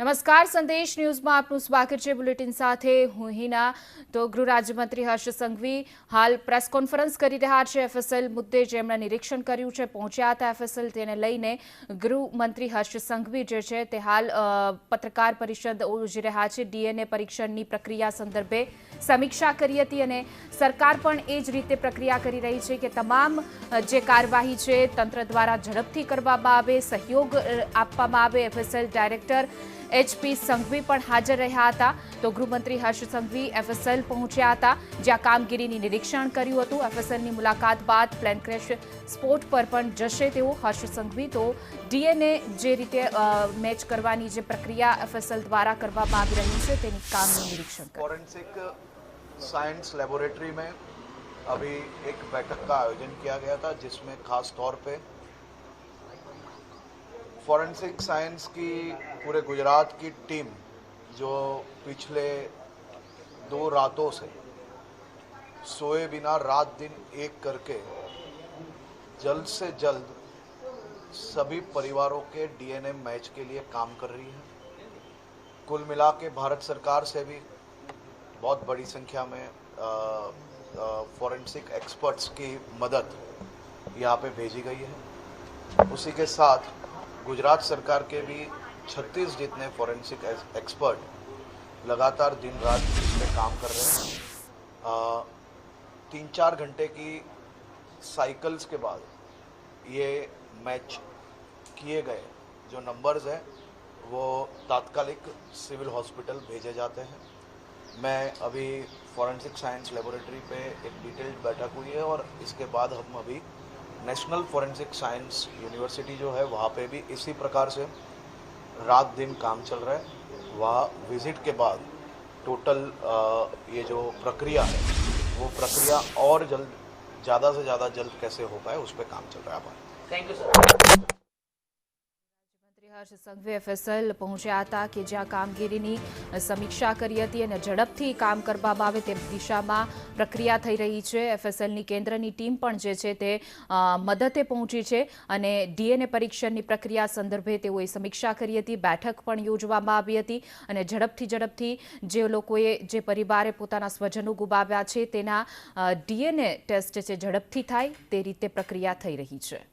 નમસ્કાર, સંદેશ ન્યૂઝમાં આપનું સ્વાગત છે। બુલેટિન સાથે હું હિના। તો ગૃહ રાજ્યમંત્રી હર્ષ સંઘવી હાલ પ્રેસ કોન્ફરન્સ કરી રહ્યા છે। એફએસએલ મુદ્દે જેમણે નિરીક્ષણ કર્યું છે, પહોંચ્યા હતા એફએસએલ, તેને લઈને ગૃહમંત્રી હર્ષ સંઘવી જે છે તે હાલ પત્રકાર પરિષદ યોજી રહ્યા છે। ડીએનએ પરીક્ષણની પ્રક્રિયા સંદર્ભે સમીક્ષા કરી હતી અને સરકાર પણ એ જ રીતે પ્રક્રિયા કરી રહી છે કે તમામ જે કાર્યવાહી છે તંત્ર દ્વારા ઝડપથી કરવામાં આવે, સહયોગ આપવામાં આવે। એફએસએલ ડાયરેક્ટર એચપી સંઘવી પણ હાજર રહ્યા હતા। તો ગૃહમંત્રી હર્ષ સંઘવી એફએસએલ પહોંચ્યા હતા, જ્યાં કામગીરીની નિરીક્ષણ કર્યું હતું। એફએસએલની મુલાકાત બાદ પ્લેન ક્રેશ સ્પોટ પર પણ જશે તેઓ હર્ષ સંઘવી। તો ડીએનએ જે રીતે મેચ કરવાની જે પ્રક્રિયા એફએસએલ દ્વારા કરવામાં આવી રહી છે તેની કામનું નિરીક્ષણ કર્યું। फॉरेंसिक साइंस लेबोरेटरी में अभी एक बैठक का आयोजन किया गया था, जिसमें खास तौर पे फॉरेंसिक साइंस की पूरे गुजरात की टीम जो पिछले 2 रातों से सोए बिना रात दिन एक करके जल्द से जल्द सभी परिवारों के डीएनए मैच के लिए काम कर रही है। कुल मिला के भारत सरकार से भी बहुत बड़ी संख्या में फॉरेंसिक एक्सपर्ट्स की मदद यहाँ पे भेजी गई है। उसी के साथ गुजरात सरकार के भी 36 जितने फॉरेंसिक एक्सपर्ट लगातार दिन रात इस पे काम कर रहे हैं। 3-4 घंटे की साइकिल्स के बाद ये मैच किए गए जो नंबर्स हैं वो तात्कालिक सिविल हॉस्पिटल भेजे जाते हैं। मैं अभी फॉरेंसिक साइंस लेबोरेटरी पे एक डिटेल्ड बैठक हुई है और इसके बाद हम अभी नेशनल फॉरेंसिक साइंस यूनिवर्सिटी जो है वहाँ पे भी इसी प्रकार से रात दिन काम चल रहा है। वहाँ विजिट के बाद टोटल ये जो प्रक्रिया है वो प्रक्रिया और जल्द, ज़्यादा से ज़्यादा जल्द कैसे हो पाए उस पर काम चल रहा है। Thank you sir. Harsh Sanghavi FSL પહોંચ્યા હતા કે જ્યાં કામગીરીની સમીક્ષા કરી હતી અને ઝડપથી કામ કરવામાં આવે તે દિશામાં પ્રક્રિયા થઈ રહી છે। એફએસએલની કેન્દ્રની ટીમ પણ જે છે તે મદદે પહોંચી છે અને ડીએનએ પરીક્ષણની પ્રક્રિયા સંદર્ભે તેઓએ સમીક્ષા કરી હતી, બેઠક પણ યોજવામાં આવી હતી અને ઝડપથી જે લોકોએ જે પરિવારે પોતાના સ્વજનો ગુમાવ્યા છે તેના ડીએનએ ટેસ્ટ છે ઝડપથી થાય તે રીતે પ્રક્રિયા થઈ રહી છે।